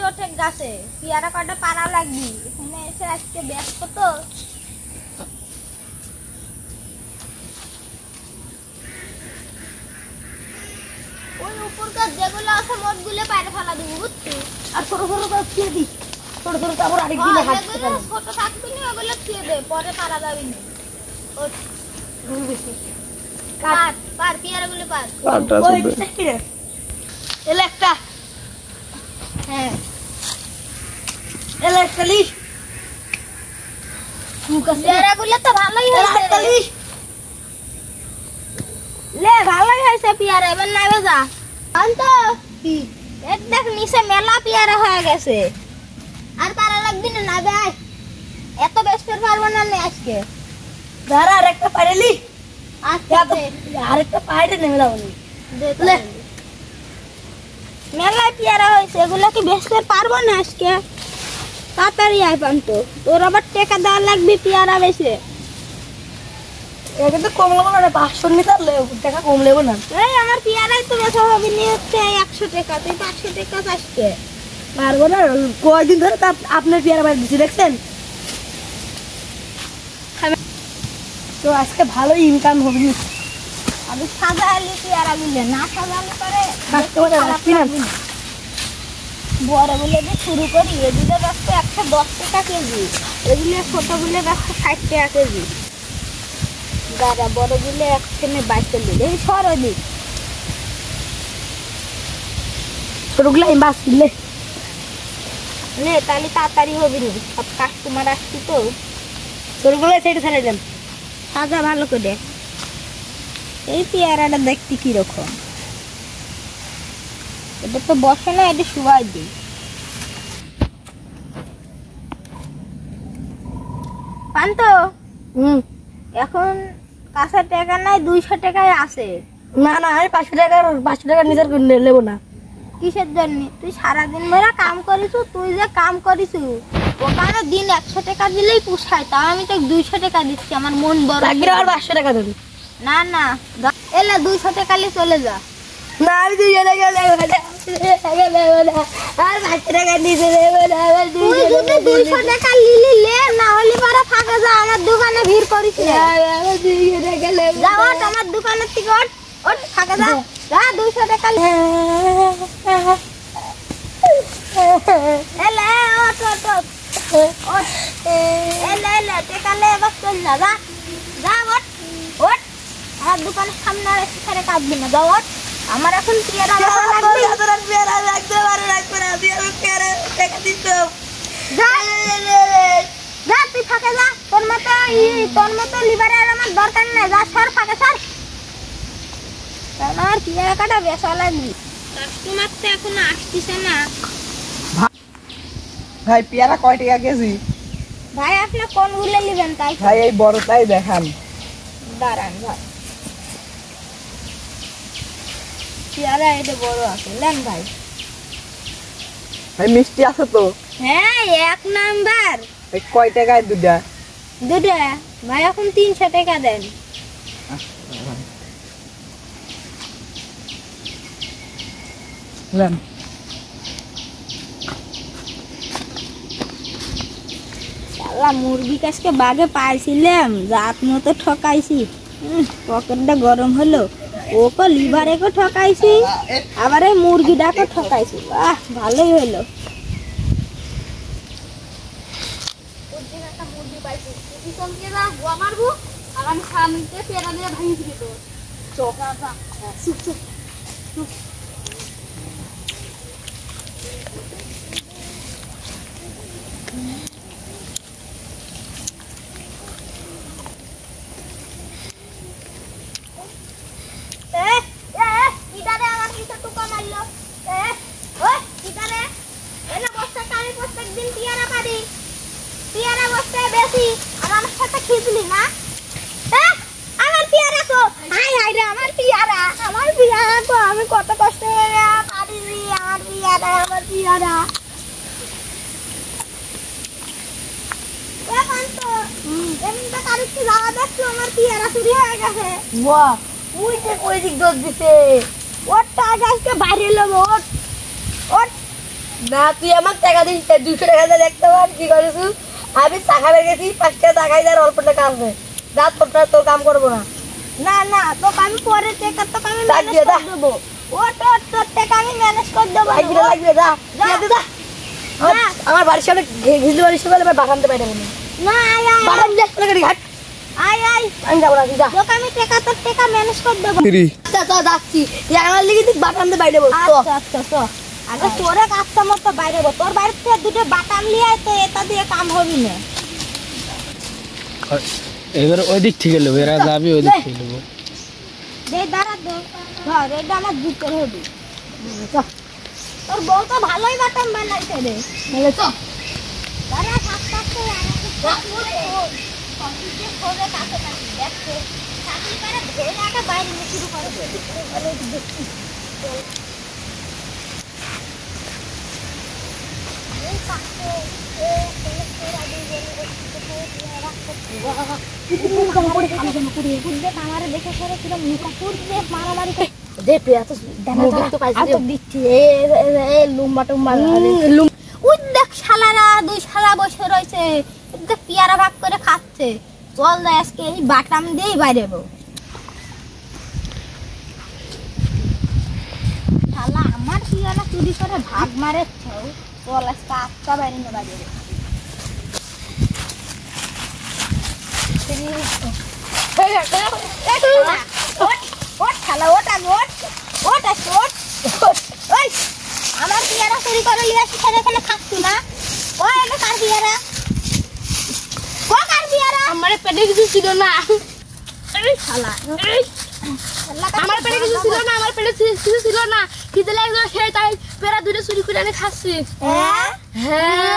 ওঠে গাছে পেয়ারা কাটা পারা লাগবি এখানে এসে আজকে ব্যস্ত তো ওই উপর গাছ যেগুলো আছে মোটগুলো বাইরে ফেলা দিবি বুঝছিস আর ছোট ছোট গাছ দিয়ে দিই ছোট ছোট আবার আরেকদিন হাঁটতে পারবো ছোট থাকবি না ওগুলো খেয়ে দে পরে পারা যাবি না কাট পার পেয়ারাগুলো পার ওই এলে একটা হ্যাঁ এলে একটা লিস পেয়ারাগুলো তো ভালোই হয়েছে লিস লে ভালোই হয়েছে পেয়ারা এবার নামে যা আনতো কি দেখ নিচে মেলা পেয়ারা হয়ে গেছে আর পারা লাগবি না না ভাই এত ব্যস্ত পারবো না আজকে দাঁড়া আর একটা পাইলি আচ্ছা আর একটা পাইলে নেমে যাবো লে মেলা পেয়ারা হয়েছে এগুলো কি বেচতে পারবো না আজকে তাড়াতাড়ি আয় পান্তো তোর আবার টাকা দেওয়া লাগবে পেয়ারা বেচে এটা তো কম নেবো না 500 নিতে টাকা কম নেবো না এই আমার পেয়ারাই তো বেচা হবে নিয়ে হচ্ছে 100 টাকা তুই 500 টাকা চাইছে পারবো না কয়দিন ধরে তা আপনার পেয়ারা বাড়ি দিচ্ছি দেখছেন তো আজকে ভালো ইনকাম হবে আমি সাজালি পেয়ারা গুলো না সাজালে পরে বড় গুলো দিয়ে শুরু করি এগুলো বেচতে 110 টাকা কেজি এগুলো ছোটগুলো বেচতে 60 টাকা কেজি দাদা বড়গুলো একখানে 42 এই সরো দিক ছোটগুলো আমি বাস কিনলে নে তাহলে তাড়াতাড়ি হবে নি সব কাস্টমার আসছি তো ছোটগুলো সাইডে ছাড়াই দেন সাজা ভালো করে এই পেয়ারাটা দেখতে কিরকম এটা তো বসে না এটা শুয়াই দিই পান্তো এখন কাছে টাকা নাই 200 টাকায় আছে না না আমি 500 টাকা নিজের নেবো না কিসের জন্য তুই সারাদিন ধরে কাম করিস তুই যে কাম করিস ওখানে দিন 100 টাকা দিলেই পুষায় তাও আমি তো 200 টাকা দিচ্ছি আমার মন বড় লাগলে আর 500 টাকা দেন না না এলে 200 টাকা নিয়ে চলে যা না আমি 200 টাকা নেবো না আর 500 টাকা নিতে দেবো না তুই যদি 200 টাকা নিলি লে না হলে পরে ফাঁকা যা আমার দোকানে ভিড় করিস না আমি 200 টাকা নেবো যা ওঠ আমার দোকানের থেকে ওঠ ফাঁকা যা যা 200 টাকা এলে ওঠ ওঠ ওঠ এলে টাকা লে বস চল যা যা ওঠ ওঠ আমার দোকানের সামনে আর এসে কাঁদবি না যা ওঠ আমার এখন পেয়ারা লাগবে পেয়ারা লাগবে আরে লাগবে না আমি পেয়ারা টাকা দিচ্ছি যা যা তুই ফাঁকে যা তোর মতো লিভারে আর আমার দরকার নেই যা সর ফাঁকে সর আমার পেয়ারা কাটা বেচা লাগবে কাস্টমার তো এখন আসতেছে না ভাই পেয়ারা কয় টাকা কেজি ভাই আপনি কোনগুলো নেবেন তাই ভাই এই বড়টাই দেখান দাঁড়ান ভাই পেয়ারা এটা বড় আছে নেন ভাই ভাই মিষ্টি আছে তো হ্যাঁ 1 নাম্বার এই কয় টাকায় দুটা দুটো ভাই এখন 300 টাকা দেন নেন শালা মুরগি কাছকে বাগে পাইছিলাম রাত মতো ঠকাইছি পকেটটা গরম হলো ওকে লিভারেকে ঠকাইছি আবার এই মুরগিটাকে ঠকাইছি বাহ ভালোই হলো আমি সামনে পেয়ারা দিয়ে ভাঙি দিবি তো চোখা চুপ চুপ চুপ আমি কত কষ্ট করে পারিনি আমার পিয়ারা এমনিতে কারিস্তি যাওয়া দেখছো আমার পিয়ারা চুরি হয়ে গেছে বাহ ওই যে ওই দিক দোষ দিছে ওর টাকা আজকে বাইরে এলো ওট ওট না তুই আমাকে টাকা দিস 200 টাকা দিয়ে দেখতে পার কি করিস আমি টাকা লেগেছি 5 টাকা দেয় অল্প টাকা আছে রাত তোর কাম করবো না না না তোকে আমি পরে টাকা তোকে আমি টাকা ম্যানেজ দিয়ে দা। করে দেবো তোর টাকা আমি ম্যানেজ করে দেবো লাগবে লাগবে যা দে দা আমার বাড়ির সামনে ঘিজলি বাড়ির সামনে এবার বাগানতে পাই দেবো না আয় আয় বাগান দেখ গাড়ি ঘাট আয় আয় আমি যাবো না তুই যা তোকে আমি তোর টাকা ম্যানেজ করে দেবো আচ্ছা যাচ্ছি আমার লিখে তুই বাগানতে পাই দেবো আচ্ছা আচ্ছা তো আগে তোরে কাজটা মতো বাইরে হবো তোর বাড়ির থেকে দুটো বাটাম লিয়ে আয় তো এটা দিয়ে কাম হবি না এবার ওই দিক থেকে নেবো এরা যাবে ওই দিক থেকে নেবো দে দাঁড়া দে ধর এটা আমার জুতোর হবি তোর বউ তো ভালোই বাটাম বানাইছে রে তো দাঁড়া থাকতে থাকতে কম্পিউটার করে কাছে কাছে দেখছে চাকরি করে ধরে রাখা বাইরে নিয়ে শুরু করে এই পাশে আমারে দেখে করে কিরম মুখাপুর দিয়ে মারামারি করে দে প্রিয়া তো মোবাইল তো পাইছি আচ্ছা দিচ্ছি এ লুম্বা টুম্বা ওই দেখ শালারা দুই শালা বসে রয়েছে দেখ পেয়ারা ভাগ করে খাচ্ছে চল না আজকে এই বাটাম দিয়েই বাইরে যাবো শালা আমার পেয়ারা চুরি করে ভাগ মারেছ চল আজকে আটটা বাইরে নিয়ে বাইরে যাবো ওট শালা ওট আগে ওট আজকে ওট ওই আমার পেয়ারা চুরি করে লিয়ে আসি এখানে খাচ্ছি না ওই এটা কার পেয়ারা কার পেয়ারা আমার পেটে কিছু ছিল না এই শালা আমার পেটে কিছু ছিল না আমার পেটে কিছু ছিল না খিদে লাগলো সেই তাই পেরা দুটো চুরি করে এনে খাচ্ছি হ্যাঁ হ্যাঁ